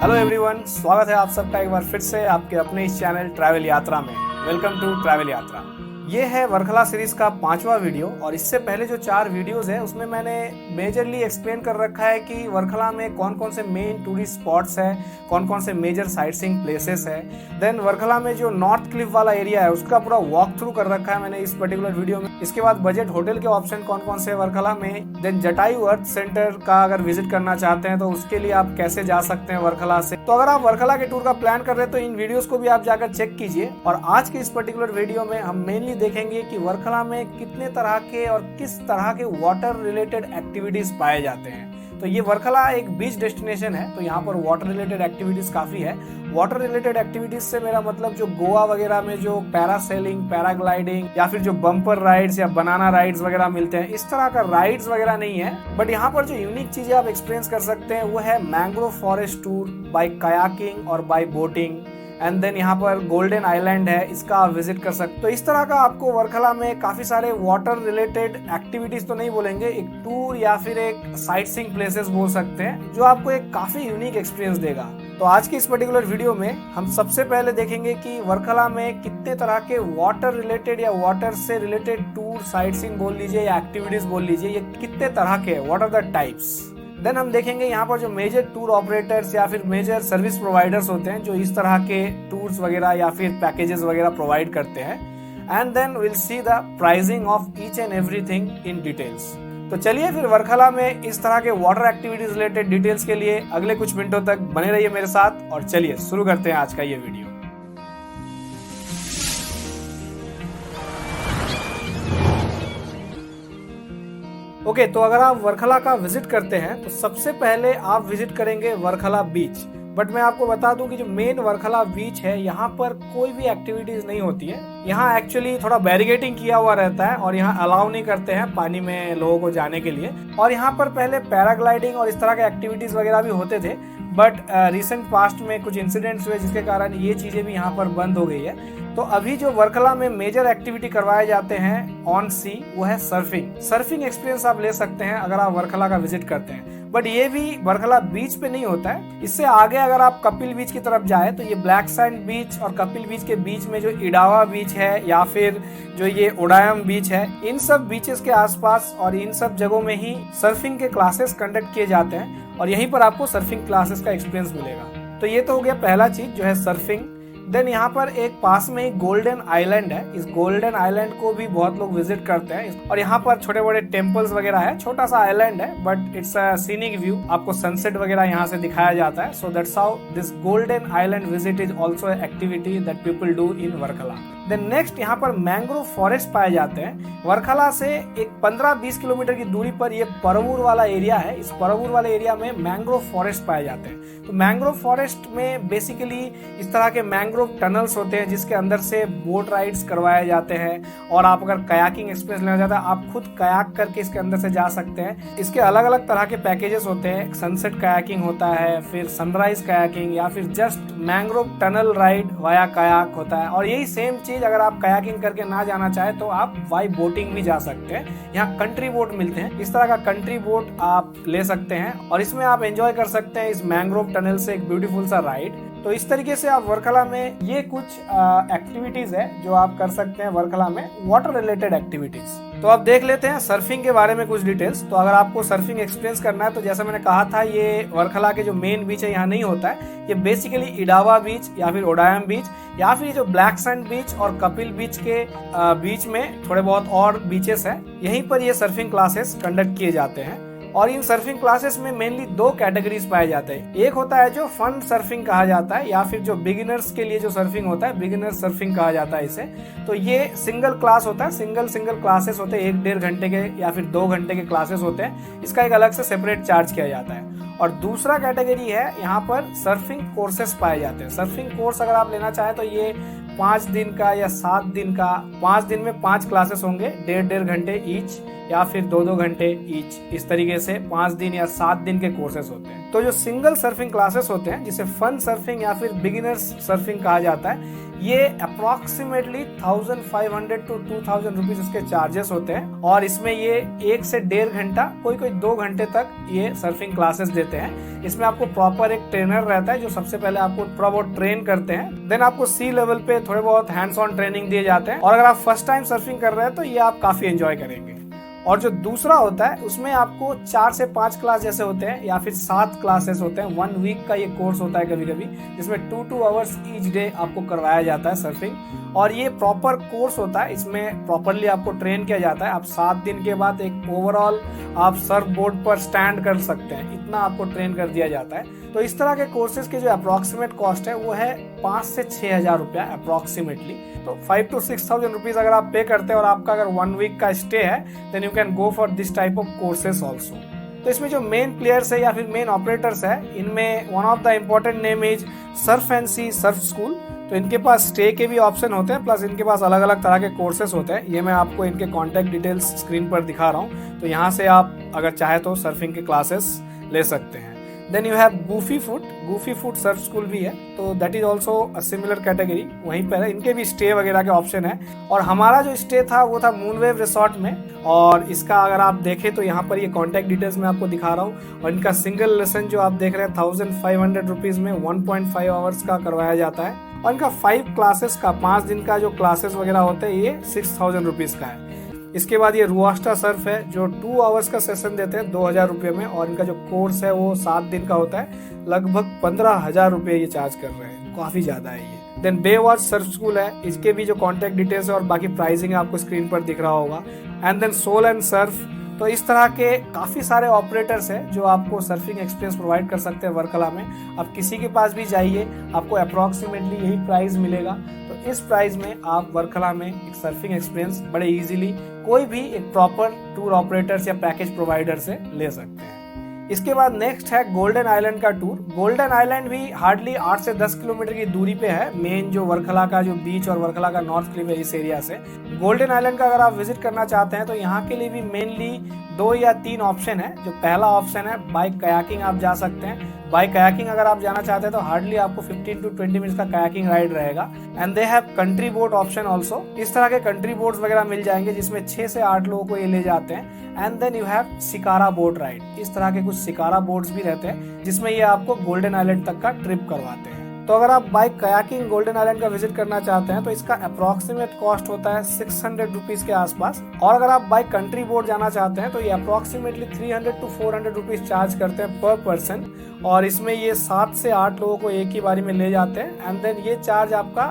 Hello everyone, स्वागत है आप सबका एक बार फिर से आपके अपने इस चैनल ट्रैवल यात्रा में। वेलकम टू ट्रैवल यात्रा। ये है वर्कला सीरीज का 5वां वीडियो और इससे पहले जो 4 वीडियोस है उसमें मैंने मेजरली एक्सप्लेन कर रखा है कि वर्कला में कौन कौन से मेन टूरिस्ट स्पॉट्स है, कौन कौन से मेजर साइट सीइंग प्लेसेस है। देन वर्कला में जो नॉर्थ क्लिफ वाला एरिया है उसका पूरा वॉक थ्रू कर रखा है मैंने इस पर्टिकुलर वीडियो में। इसके बाद बजट होटल के ऑप्शन कौन कौन से वर्कला में। देन जटायु अर्थ सेंटर का अगर विजिट करना चाहते हैं तो उसके लिए आप कैसे जा सकते हैं वर्कला से। तो अगर आप वर्कला के टूर का प्लान कर रहे हैं तो इन वीडियोस को भी आप जाकर चेक कीजिए। और आज के इस पर्टिकुलर वीडियो में हम मेनली देखेंगे कि वर्कला में कितने तरह के और किस तरह के वाटर रिलेटेड एक्टिविटीज पाए जाते हैं। तो ये वर्कला एक बीच डेस्टिनेशन है, तो यहाँ पर वाटर रिलेटेड एक्टिविटीज काफी है। वाटर रिलेटेड एक्टिविटीज से मेरा मतलब जो गोवा वगैरह में जो पैरासेलिंग, पैराग्लाइडिंग या फिर जो बम्पर राइड्स या बनाना राइड्स वगैरह मिलते हैं, इस तरह का राइड्स वगैरह नहीं है। बट यहाँ पर जो यूनिक चीजें आप एक्सपीरियंस कर सकते हैं वो है mangrove forest tour by kayaking और बाय बोटिंग। एंड देन यहाँ पर गोल्डन आइलैंड है, इसका आप विजिट कर सकते। तो इस तरह का आपको वर्कला में काफी सारे वाटर रिलेटेड एक्टिविटीज तो नहीं बोलेंगे, एक टूर या फिर एक साइट सीइंग प्लेसेस बोल सकते हैं जो आपको एक काफी यूनिक एक्सपीरियंस देगा। तो आज के इस पर्टिकुलर वीडियो में हम सबसे पहले देखेंगे कि वर्कला में कितने तरह के वाटर रिलेटेड या वाटर से रिलेटेड टूर, साइट सीइंग बोल लीजिए या एक्टिविटीज बोल लीजिए, ये कितने तरह के, what are the types. Then हम देखेंगे यहाँ पर जो मेजर टूर ऑपरेटर्स या फिर मेजर सर्विस प्रोवाइडर्स होते हैं जो इस तरह के टूर्स वगैरह या फिर पैकेजेस वगैरह प्रोवाइड करते हैं। And then will see the pricing of each and everything in details. तो चलिए फिर वर्कला में इस तरह के वाटर एक्टिविटीज रिलेटेड डिटेल्स के लिए अगले कुछ मिनटों तक बने रहिए मेरे साथ और चलिए शुरू करते हैं आज का ये वीडियो। ओके, तो अगर आप वर्कला का विजिट करते हैं तो सबसे पहले आप विजिट करेंगे वर्कला बीच। बट मैं आपको बता दूं कि जो मेन वर्कला बीच है यहाँ पर कोई भी एक्टिविटीज नहीं होती है। यहाँ एक्चुअली थोड़ा बैरिकेडिंग किया हुआ रहता है और यहाँ अलाउ नहीं करते हैं पानी में लोगों को जाने के लिए। और यहाँ पर पहले पैराग्लाइडिंग और इस तरह के एक्टिविटीज वगैरह भी होते थे, बट रिसेंट पास्ट में कुछ इंसिडेंट्स हुए जिसके कारण ये चीजें भी यहाँ पर बंद हो गई है। तो अभी जो वर्कला में मेजर एक्टिविटी करवाए जाते हैं ऑन सी वो है सर्फिंग। सर्फिंग एक्सपीरियंस आप ले सकते हैं अगर आप वर्कला का विजिट करते हैं। बट ये भी वर्कला बीच पे नहीं होता है। इससे आगे अगर आप कपिल बीच की तरफ जाए तो ये ब्लैक सैंड बीच और कपिल बीच के बीच में जो इडावा बीच है या फिर जो ये ओडायम बीच है, इन सब बीचेस के आसपास और इन सब जगहों में ही सर्फिंग के क्लासेस कंडक्ट किए जाते हैं और यहीं पर आपको सर्फिंग क्लासेस का एक्सपीरियंस मिलेगा। तो ये तो हो गया पहला चीज जो है सर्फिंग। देन यहाँ पर एक पास में ही गोल्डन आइलैंड है। इस गोल्डन आइलैंड को भी बहुत लोग विजिट करते हैं और यहाँ पर छोटे बड़े टेम्पल्स वगैरह है। छोटा सा आइलैंड है but it's a scenic view, आपको सनसेट वगैरह यहाँ से दिखाया जाता है। So that's how this golden island visit is also activity that people do in Varkala. Then next यहाँ पर मैंग्रोव फॉरेस्ट पाए जाते हैं। वर्कला से एक 15-20 किलोमीटर की दूरी पर ये परवूर वाला एरिया है। इस परवूर वाले एरिया में मैंग्रोव फॉरेस्ट पाए जाते हैं। तो मैंग्रोव फॉरेस्ट में बेसिकली इस तरह के मैंग्रोव टनल्स होते हैं जिसके अंदर से बोट राइड्स करवाए जाते हैं। और आप अगर कयाकिंग एक्सपीरियंस लेना चाहते हैं आप खुद कयाक करके इसके अंदर से जा सकते हैं। इसके अलग अलग तरह के पैकेजेस होते हैं। सनसेट कयाकिंग होता है, फिर सनराइज कयाकिंग या फिर just mangrove tunnel ride via kayak होता है। और यही सेम चीज अगर आप कयाकिंग करके ना जाना चाहे तो आप वाई बोटिंग भी जा सकते हैं। यहाँ कंट्री बोट मिलते हैं, इस तरह का कंट्री बोट आप ले सकते हैं और इसमें आप एंजॉय कर सकते हैं इस मैंग्रोव टनल से एक ब्यूटीफुल सा राइड। तो इस तरीके से आप वर्कला में ये कुछ एक्टिविटीज है जो आप कर सकते हैं वर्कला में, वाटर रिलेटेड एक्टिविटीज। तो अब देख लेते हैं सर्फिंग के बारे में कुछ डिटेल्स। तो अगर आपको सर्फिंग एक्सपीरियंस करना है तो जैसा मैंने कहा था ये वर्कला के जो मेन बीच है यहाँ नहीं होता है। ये बेसिकली इडावा बीच या फिर ओडायम बीच या फिर जो ब्लैक सैंड बीच और कपिल बीच के बीच में थोड़े बहुत और बीचेस है, यहीं पर ये सर्फिंग क्लासेस कंडक्ट किए जाते हैं। और इन सर्फिंग क्लासेस में मेनली 2 कैटेगरीज पाए जाते हैं। एक होता है जो फन सर्फिंग कहा जाता है या फिर जो बिगिनर्स के लिए जो सर्फिंग होता है, बिगिनर सर्फिंग कहा जाता है इसे। तो ये सिंगल क्लास होता है, सिंगल क्लासेस होते हैं, 1-1.5 घंटे के या फिर 2 घंटे के क्लासेस होते हैं। इसका एक अलग से सेपरेट चार्ज किया जाता है। और दूसरा कैटेगरी है यहाँ पर सर्फिंग कोर्सेस पाए जाते हैं। सर्फिंग कोर्स अगर आप लेना चाहें तो ये 5 दिन का या 7 दिन का, 5 दिन में 5 क्लासेस होंगे, 1.5 घंटे ईच या फिर 2-2 घंटे ईच। इस तरीके से 5 दिन या 7 दिन के कोर्सेस होते हैं। तो जो सिंगल सर्फिंग क्लासेस होते हैं, जिसे फन सर्फिंग या फिर बिगिनर्स सर्फिंग कहा जाता है, ये अप्रॉक्सीमेटली 1500 to 2000 रुपीज इसके चार्जेस होते हैं। और इसमें ये 1 से 1.5 घंटा, कोई 2 घंटे तक ये सर्फिंग क्लासेस देते हैं। इसमें आपको प्रॉपर एक ट्रेनर रहता है जो सबसे पहले आपको थोड़ा बहुत ट्रेन करते हैं, देन आपको सी लेवल पे थोड़े बहुत हैंड्स ऑन ट्रेनिंग दिए जाते हैं। और अगर आप फर्स्ट टाइम सर्फिंग कर रहे हैं तो ये आप काफी एंजॉय करेंगे। और जो दूसरा होता है उसमें आपको 4 से 5 क्लास जैसे होते हैं या फिर 7 क्लासेस होते हैं। 1 वीक का ये कोर्स होता है कभी कभी, जिसमें 2 आवर्स ईच डे आपको करवाया जाता है सर्फिंग। और ये प्रॉपर कोर्स होता है, इसमें प्रॉपरली आपको ट्रेन किया जाता है। आप 7 दिन के बाद एक ओवरऑल आप सर्फ बोर्ड पर स्टैंड कर सकते हैं, इतना आपको ट्रेन कर दिया जाता है। तो इस तरह के कोर्सेज के जो अप्रॉक्सीमेट कॉस्ट है वो है 5 से 6,000 रुपया अप्रॉक्सीमेटली। तो 5 to 6,000 रुपीज अगर आप पे करते हैं और आपका अगर 1 वीक का स्टे है, then you can go for this type of courses also. तो इसमें जो मेन प्लेयर्स है या फिर मेन ऑपरेटर्स है, इनमें one of the important name is Surf and Sea Surf School. तो इनके पास स्टे के भी ऑप्शन होते हैं, प्लस इनके पास अलग अलग तरह के कोर्सेज होते हैं। ये मैं आपको इनके कॉन्टैक्ट डिटेल्स स्क्रीन पर दिखा रहा हूँ, तो यहाँ से आप अगर चाहे तो सर्फिंग के क्लासेस ले सकते हैं। Then you have Goofy Foot Surf School भी है, तो that is also a similar category. वहीं पर इनके भी स्टे वगैरह के ऑप्शन है। और हमारा जो स्टे था वो था मूनवेव रिसोर्ट में, और इसका अगर आप देखें तो यहाँ पर ये कॉन्टैक्ट डिटेल्स मैं आपको दिखा रहा हूँ। और इनका सिंगल लेसन जो आप देख रहे हैं 1500 रुपीज में 1.5 आवर्स का करवाया जाता है। और इनका 5 क्लासेस का 5 दिन का जो क्लासेस वगैरह होते हैं ये 6000 रुपीज का है। इसके बाद ये रुआस्टा सर्फ है जो 2 आवर्स का सेशन देते हैं 2000 रुपये में। और इनका जो कोर्स है वो 7 दिन का होता है, लगभग 15,000 रुपये ये चार्ज कर रहे हैं, काफी ज्यादा है ये। देन बेवॉच सर्फ स्कूल है, इसके भी जो कॉन्टैक्ट डिटेल्स है और बाकी प्राइसिंग आपको स्क्रीन पर दिख रहा होगा। And then Soul and Surf. तो इस तरह के काफी सारे ऑपरेटर्स हैं जो आपको सर्फिंग एक्सपीरियंस प्रोवाइड कर सकते हैं वर्कला में। आप किसी के पास भी जाइए, आपको अप्रॉक्सीमेटली यही प्राइस मिलेगा। तो इस प्राइस में आप वर्कला में एक सर्फिंग एक्सपीरियंस बड़े इजीली कोई भी एक प्रॉपर टूर ऑपरेटर्स या पैकेज प्रोवाइडर से ले सकते हैं। इसके बाद नेक्स्ट है गोल्डन आइलैंड का टूर। गोल्डन आइलैंड भी हार्डली 8 से 10 किलोमीटर की दूरी पे है मेन जो वर्कला का जो बीच और वर्कला का नॉर्थ क्लिफ है इस एरिया से। गोल्डन आइलैंड का अगर आप विजिट करना चाहते हैं तो यहाँ के लिए भी मेनली 2 या 3 ऑप्शन है। जो पहला ऑप्शन है बाय कयाकिंग आप जा सकते हैं। बाय कयाकिंग अगर आप जाना चाहते हैं तो हार्डली आपको 15 to 20 मिनट्स का कयाकिंग राइड रहेगा। And they have country boat option also. इस तरह के कंट्री बोट्स वगैरह मिल जाएंगे जिसमें 6 से 8 लोगों को ये ले जाते हैं। And then you have shikara boat ride. इस तरह के कुछ शिकारा बोट्स भी रहते हैं जिसमें ये आपको गोल्डन आइलैंड तक का ट्रिप करवाते हैं। तो अगर आप बाय कयाकिंग गोल्डन आइलैंड का विजिट करना चाहते हैं तो इसका अप्रॉक्सीमेट कॉस्ट होता है 600 रुपीज के आसपास। और अगर आप बाय कंट्री बोट जाना चाहते हैं तो ये अप्रॉक्सीमेटली 300 to 400 रुपीज चार्ज करते हैं पर पर्सन। और इसमें ये 7 से 8 लोगों को एक ही बारी में ले जाते हैं। एंड देन ये चार्ज आपका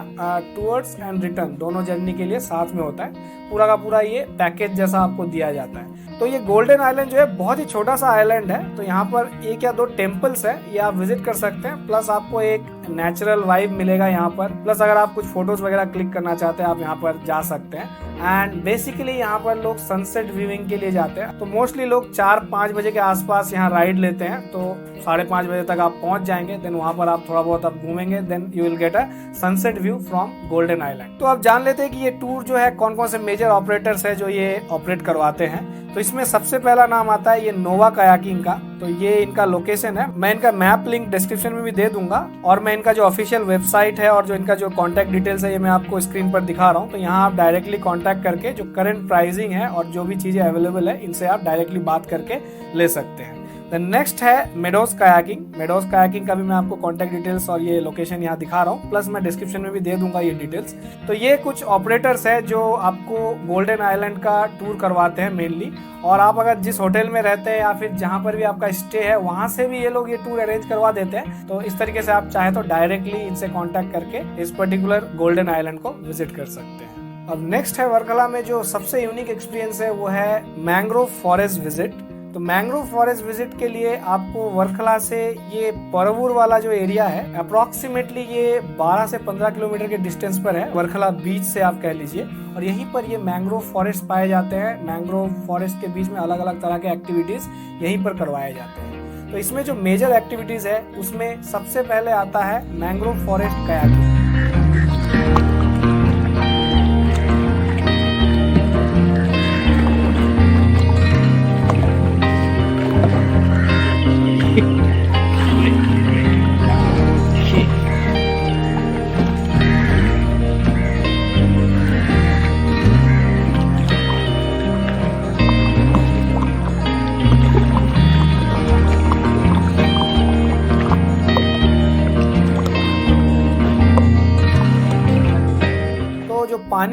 टूवर्ड्स एंड रिटर्न दोनों जर्नी के लिए साथ में होता है। पूरा का पूरा ये पैकेज जैसा आपको दिया जाता है। तो ये गोल्डन आइलैंड जो है बहुत ही छोटा सा आइलैंड है। तो यहाँ पर 1 या 2 टेम्पल्स है, ये आप विजिट कर सकते हैं। प्लस आपको एक नेचुरल वाइब मिलेगा यहाँ पर। प्लस अगर आप कुछ फोटोज वगैरह क्लिक करना चाहते हैं आप यहाँ पर जा सकते हैं। एंड बेसिकली यहाँ पर लोग सनसेट व्यूइंग के लिए जाते हैं। तो मोस्टली लोग 4-5 बजे के आसपास यहाँ राइड लेते हैं। तो 5:30 बजे तक आप पहुंच जाएंगे। देन वहां पर आप थोड़ा बहुत आप घूमेंगे। Then you will get a sunset view from golden island. तो आप जान लेते हैं कि ये टूर जो है कौन कौन से मेजर ऑपरेटर्स है जो ये ऑपरेट करवाते हैं। तो इसमें सबसे पहला नाम आता है ये नोवा कयाकिंग का। तो ये इनका लोकेशन है। मैं इनका मैप लिंक डिस्क्रिप्शन में भी दे दूंगा। और मैं इनका जो ऑफिशियल वेबसाइट है और जो इनका जो कॉन्टैक्ट डिटेल्स है ये मैं आपको स्क्रीन पर दिखा रहा हूँ। तो यहाँ आप डायरेक्टली कॉन्टैक्ट करके जो करंट प्राइसिंग है और जो भी चीजें अवेलेबल है इनसे आप डायरेक्टली बात करके ले सकते हैं। नेक्स्ट है मेडोज कयाकिंग। मेडोज कयाकिंग का भी मैं आपको कॉन्टैक्ट डिटेल्स और ये लोकेशन यहाँ दिखा रहा हूँ। प्लस मैं डिस्क्रिप्शन में भी दे दूंगा ये डिटेल्स। तो ये कुछ ऑपरेटर्स है जो आपको गोल्डन आइलैंड का टूर करवाते हैं मेनली। और आप अगर जिस होटल में रहते हैं या फिर जहाँ पर भी आपका स्टे है वहाँ से भी ये लोग ये टूर अरेंज करवा देते हैं। तो इस तरीके से आप चाहे तो डायरेक्टली इनसे कॉन्टैक्ट करके इस पर्टिकुलर गोल्डन आइलैंड को विजिट कर सकते हैं। अब नेक्स्ट है वर्कला में जो सबसे यूनिक एक्सपीरियंस है वो है मैंग्रोव फॉरेस्ट विजिट। तो मैंग्रोव फॉरेस्ट विजिट के लिए आपको वर्कला से ये परवूर वाला जो एरिया है अप्रोक्सीमेटली ये 12 से 15 किलोमीटर के डिस्टेंस पर है वर्कला बीच से आप कह लीजिए। और यहीं पर ये मैंग्रोव फॉरेस्ट पाए जाते हैं। मैंग्रोव फॉरेस्ट के बीच में अलग अलग तरह के एक्टिविटीज यहीं पर करवाए जाते हैं। तो इसमें जो मेजर एक्टिविटीज है उसमें सबसे पहले आता है मैंग्रोव फॉरेस्ट कयाकिंग।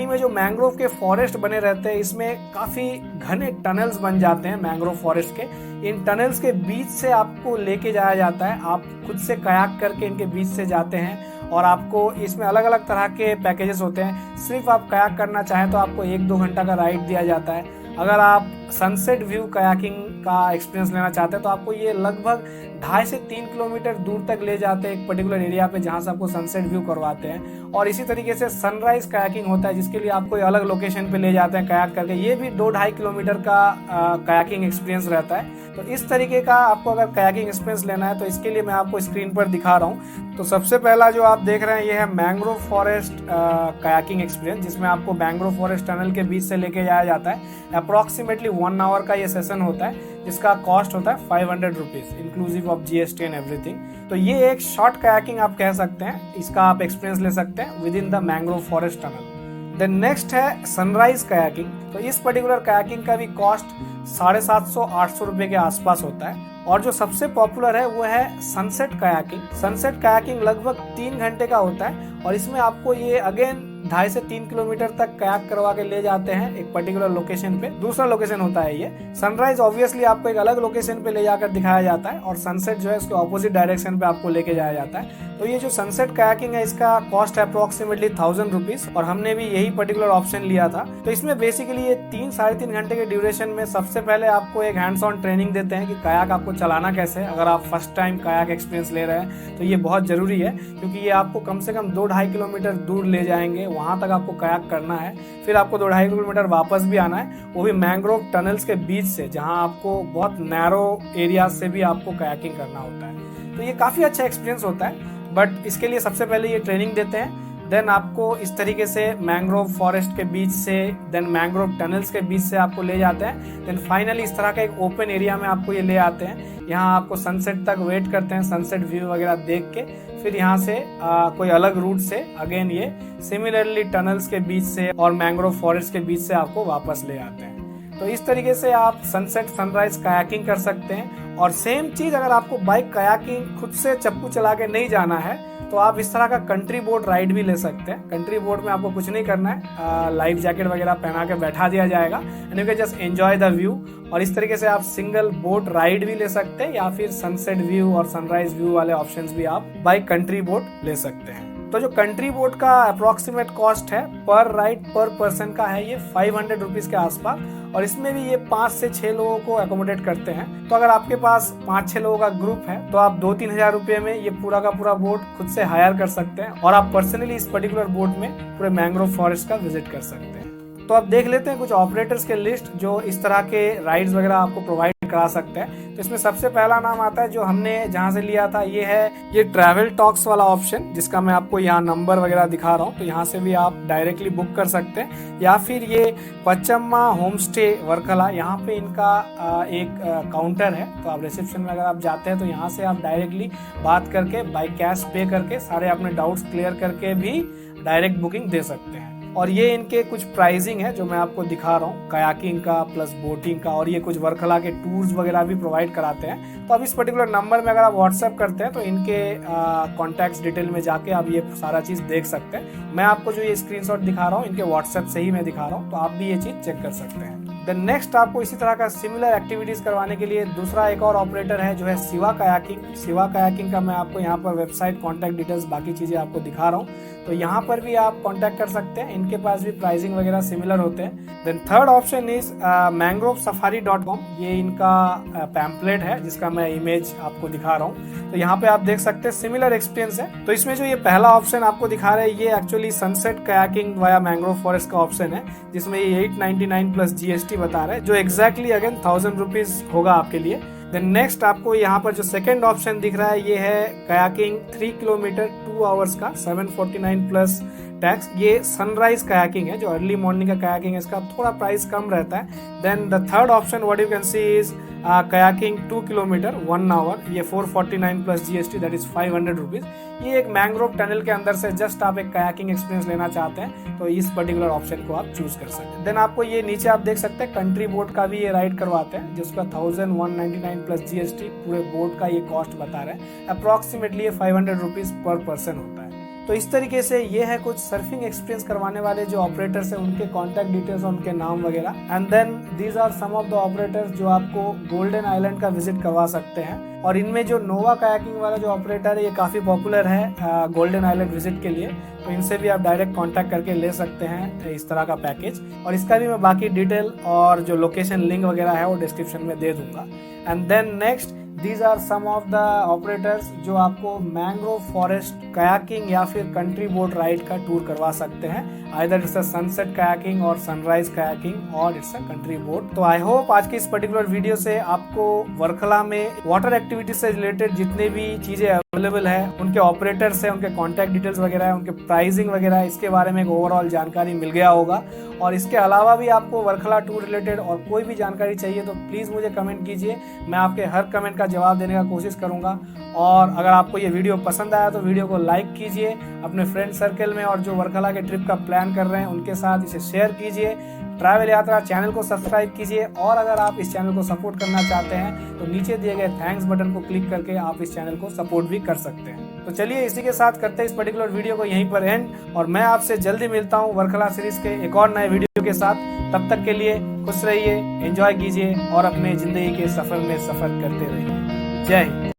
पानी में जो मैंग्रोव के फॉरेस्ट बने रहते हैं, इसमें काफी घने टनल्स बन जाते हैं मैंग्रोव फॉरेस्ट के। इन टनल्स के बीच से आपको लेके जाया जाता है, आप खुद से कयाक करके इनके बीच से जाते हैं और आपको इसमें अलग अलग तरह के पैकेजेस होते हैं। सिर्फ आप कयाक करना चाहें तो आपको 1-2 घंटा का राइड दिया जाता है। अगर आप सनसेट व्यू कयाकिंग का एक्सपीरियंस लेना चाहते हैं तो आपको ये लगभग 2.5 से 3 किलोमीटर दूर तक ले जाते हैं एक पर्टिकुलर एरिया पे, जहाँ से आपको सनसेट व्यू करवाते हैं। और इसी तरीके से सनराइज कयाकिंग होता है, जिसके लिए आपको अलग लोकेशन पे ले जाते हैं कयाक करके। ये भी 2-2.5 किलोमीटर का कयाकिंग एक्सपीरियंस रहता है। तो इस तरीके का आपको अगर कयाकिंग एक्सपीरियंस लेना है तो इसके लिए मैं आपको स्क्रीन पर दिखा रहा हूँ। तो सबसे पहला जो आप देख रहे हैं ये है मैंग्रोव फॉरेस्ट कयाकिंग एक्सपीरियंस, जिसमें आपको मैंग्रोव फॉरेस्ट टनल के बीच से लेके जाया जाता है। अप्रोक्सीमेटली 1 आवर का ये सेशन होता है, जिसका कॉस्ट होता है 500 rupees inclusive of GST and everything. तो ये एक शॉर्ट कयाकिंग आप कह सकते हैं, इसका आप एक्सपीरियंस ले सकते हैं within the mangrove forest tunnel. Then next है सनराइज कयाकिंग। तो इस पर्टिकुलर कयाकिंग का भी कॉस्ट 750-800 रुपए के आसपास होता है। और जो सबसे पॉपुलर है वो है सनसेट कयाकिंग। सनसेट कयाकिंग लगभग 3 घंटे का होता है और इसमें आपको ये अगेन 2.5 से 3 किलोमीटर तक कयाक करवा के ले जाते हैं एक पर्टिकुलर लोकेशन पे। दूसरा लोकेशन होता है ये सनराइज, ऑब्वियसली आपको एक अलग लोकेशन पे ले जाकर दिखाया जाता है और सनसेट जो है उसके ऑपोजिट डायरेक्शन पे आपको लेके जाया जाता है। तो ये जो सनसेट कयाकिंग है इसका कॉस्ट है अप्रोक्सीमेटली 1000 रुपीज और हमने भी यही पर्टिकुलर ऑप्शन लिया था। तो इसमें बेसिकली ये 3-3.5 घंटे के ड्यूरेशन में सबसे पहले आपको एक हैंड्स ऑन ट्रेनिंग देते हैं कि कयाक आपको चलाना कैसे है। अगर आप फर्स्ट टाइम कयाक एक्सपीरियंस ले रहे हैं तो ये बहुत जरूरी है, क्योंकि ये आपको कम से कम 2-2.5 किलोमीटर दूर ले जाएंगे, वहां तक आपको कयाक करना है। फिर आपको 2-2.5 किलोमीटर वापस भी आना है, वो भी मैंग्रोव टनल्स के बीच से, जहां आपको बहुत नैरो एरिया से भी आपको कयाकिंग करना होता है। तो ये काफी अच्छा एक्सपीरियंस होता है, बट इसके लिए सबसे पहले ये ट्रेनिंग देते हैं। देन आपको इस तरीके से मैंग्रोव फॉरेस्ट के बीच से, देन मैंग्रोव टनल्स के बीच से आपको ले जाते हैं। देन फाइनली इस तरह का एक ओपन एरिया में आपको ये ले आते हैं। यहाँ आपको सनसेट तक वेट करते हैं, सनसेट व्यू वगैरह देख के फिर यहाँ से कोई अलग रूट से अगेन ये सिमिलरली टनल्स के बीच से और मैंग्रोव फॉरेस्ट के बीच से आपको वापस ले आते हैं। तो इस तरीके से आप सनसेट सनराइज कयाकिंग कर सकते हैं। और सेम चीज अगर आपको बाइक कयाकिंग खुद से चप्पू चला के नहीं जाना है तो आप इस तरह का कंट्री बोट राइड भी ले सकते हैं। कंट्री बोट में आपको कुछ नहीं करना है, लाइफ जैकेट वगैरह पहना के बैठा दिया जाएगा and you can just enjoy the view. और इस तरीके से आप सिंगल बोट राइड भी ले सकते हैं या फिर सनसेट व्यू और सनराइज व्यू वाले ऑप्शंस भी आप बाइक कंट्री बोट ले सकते हैं। तो जो कंट्री बोट का अप्रोक्सीमेट कॉस्ट है पर राइड पर पर्सन का है ये 500 रुपीज के आसपास और इसमें भी ये 5 से 6 लोगों को अकोमोडेट करते हैं। तो अगर आपके पास 5-6 लोगों का ग्रुप है तो आप 2-3 हजार रुपए में ये पूरा का पूरा बोट खुद से हायर कर सकते हैं और आप पर्सनली इस पर्टिकुलर बोट में पूरे मैंग्रोव फॉरेस्ट का विजिट कर सकते हैं। तो अब देख लेते हैं कुछ ऑपरेटर्स के लिस्ट जो इस तरह के राइड्स वगैरह आपको प्रोवाइड करा सकते हैं। तो इसमें सबसे पहला नाम आता है जो हमने जहां से लिया था, ये है ये ट्रैवल टॉक्स वाला ऑप्शन, जिसका मैं आपको यहाँ नंबर वगैरह दिखा रहा हूँ। तो यहाँ से भी आप डायरेक्टली बुक कर सकते हैं। या फिर ये पचम्मा होम स्टे वर्कला, यहाँ पे इनका एक काउंटर है। तो आप रिसेप्शन में अगर आप जाते हैं तो यहाँ से आप डायरेक्टली बात करके बाय कैश पे करके सारे अपने डाउट्स क्लियर करके भी डायरेक्ट बुकिंग दे सकते हैं। और ये इनके कुछ प्राइसिंग है जो मैं आपको दिखा रहा हूँ, कयाकिंग का प्लस बोटिंग का, और ये कुछ वर्कला के टूर्स वगैरह भी प्रोवाइड कराते हैं। तो अब इस पर्टिकुलर नंबर में अगर आप व्हाट्सएप करते हैं तो इनके कॉन्टैक्ट्स डिटेल में जाके आप ये सारा चीज देख सकते हैं। मैं आपको जो ये स्क्रीनशॉट दिखा रहा हूँ इनके व्हाट्सएप से ही मैं दिखा रहा हूँ, तो आप भी ये चीज चेक कर सकते हैं। देन नेक्स्ट आपको इसी तरह का सिमिलर एक्टिविटीज करवाने के लिए दूसरा एक और ऑपरेटर है जो है शिवा कयाकिंग। शिवा कयाकिंग का मैं आपको यहाँ पर वेबसाइट, कॉन्टैक्ट डिटेल्स, बाकी चीजें आपको दिखा रहा हूँ। तो यहाँ पर भी आप कांटेक्ट कर सकते हैं, इनके पास भी प्राइसिंग वगैरह सिमिलर होते हैं। Then third option is mangrovesafari.com। ये इनका पैम्पलेट है जिसका मैं इमेज आपको दिखा रहा हूँ। तो यहाँ पे आप देख सकते हैं सिमिलर एक्सपीरियंस है। तो इसमें जो ये पहला ऑप्शन आपको दिखा रहे हैं ये actually sunset kayaking via mangrove forest का ऑप्शन है, जिसमें ये 899 प्लस GST बता रहे हैं, जो एग्जैक्टली अगेन 1000 रुपीज होगा आपके लिए। देन नेक्स्ट आपको यहाँ पर जो सेकंड ऑप्शन दिख रहा है ये है कयाकिंग 3 किलोमीटर 2 आवर्स का 749 प्लस टैक्स। ये सनराइज कयाकिंग है, जो अर्ली मॉर्निंग का कयाकिंग है, इसका थोड़ा प्राइस कम रहता है। Then the third option what you can see is kayaking 2 kilometre 1 hour, ये 449 plus GST, that is 500 rupees. ये एक मैंग्रोव टनल के अंदर से जस्ट आप एक कयाकिंग एक्सपीरियंस लेना चाहते हैं तो इस पर्टिकुलर ऑप्शन को आप चूज कर सकते हैं। देन आपको ये नीचे आप देख सकते हैं कंट्री बोट का भी ये राइड करवाते हैं, जिसका 1199 प्लस GST पूरे बोट का ये कॉस्ट बता रहे हैं। अप्रोक्सीमेटली ये 500 रुपीज पर पर्सन होता है। तो इस तरीके से ये है कुछ सर्फिंग एक्सपीरियंस करवाने वाले जो ऑपरेटर्स हैं, उनके कॉन्टैक्ट डिटेल्स और उनके नाम वगैरह। And then these are some of the operators जो आपको गोल्डन आइलैंड का विजिट करवा सकते हैं। और इनमें जो नोवा कायाकिंग वाला जो ऑपरेटर है ये काफ़ी पॉपुलर है गोल्डन आइलैंड विजिट के लिए, तो इनसे भी आप डायरेक्ट कांटेक्ट करके ले सकते हैं इस तरह का पैकेज। और इसका भी मैं बाकी डिटेल और जो लोकेशन लिंक वगैरह है वो डिस्क्रिप्शन में दे दूंगा। And then next these are some of the operators जो आपको मैंग्रोव फॉरेस्ट कायाकिंग या फिर कंट्री बोट राइड का टूर करवा सकते हैं। Either it's a sunset kayaking और सनराइज कायाकिंग और इट्स अ कंट्री बोट। तो आई होप आज की इस पर्टिकुलर वीडियो से आपको वर्कला में वाटर एक्टिविटी से रिलेटेड जितने भी चीजें अवेलेबल है, उनके ऑपरेटर्स है, उनके कॉन्टैक्ट डिटेल्स वगैरह है, उनके प्राइसिंग वगैरह है, इसके बारे में एक ओवरऑल जानकारी मिल गया होगा। और इसके अलावा भी आपको वर्कला टूर रिलेटेड और कोई भी जानकारी चाहिए तो प्लीज़ मुझे कमेंट कीजिए, मैं आपके हर कमेंट का जवाब देने का कोशिश करूंगा। और अगर आपको ये वीडियो पसंद आया तो वीडियो को लाइक कीजिए अपने फ्रेंड सर्कल में, और जो वर्कला के ट्रिप का प्लान कर रहे हैं उनके साथ इसे शेयर कीजिए। ट्रैवल यात्रा चैनल को सब्सक्राइब कीजिए, और अगर आप इस चैनल को सपोर्ट करना चाहते हैं तो नीचे दिए गए थैंक्स बटन को क्लिक करके आप इस चैनल को सपोर्ट भी कर सकते हैं। तो चलिए इसी के साथ करते हैं इस पर्टिकुलर वीडियो को यहीं पर एंड, और मैं आपसे जल्दी मिलता हूँ वर्कला सीरीज के एक और नए वीडियो के साथ। तब तक के लिए खुश रहिए, एंजॉय कीजिए और अपने जिंदगी के सफर में सफर करते रहिए। जय हिंद।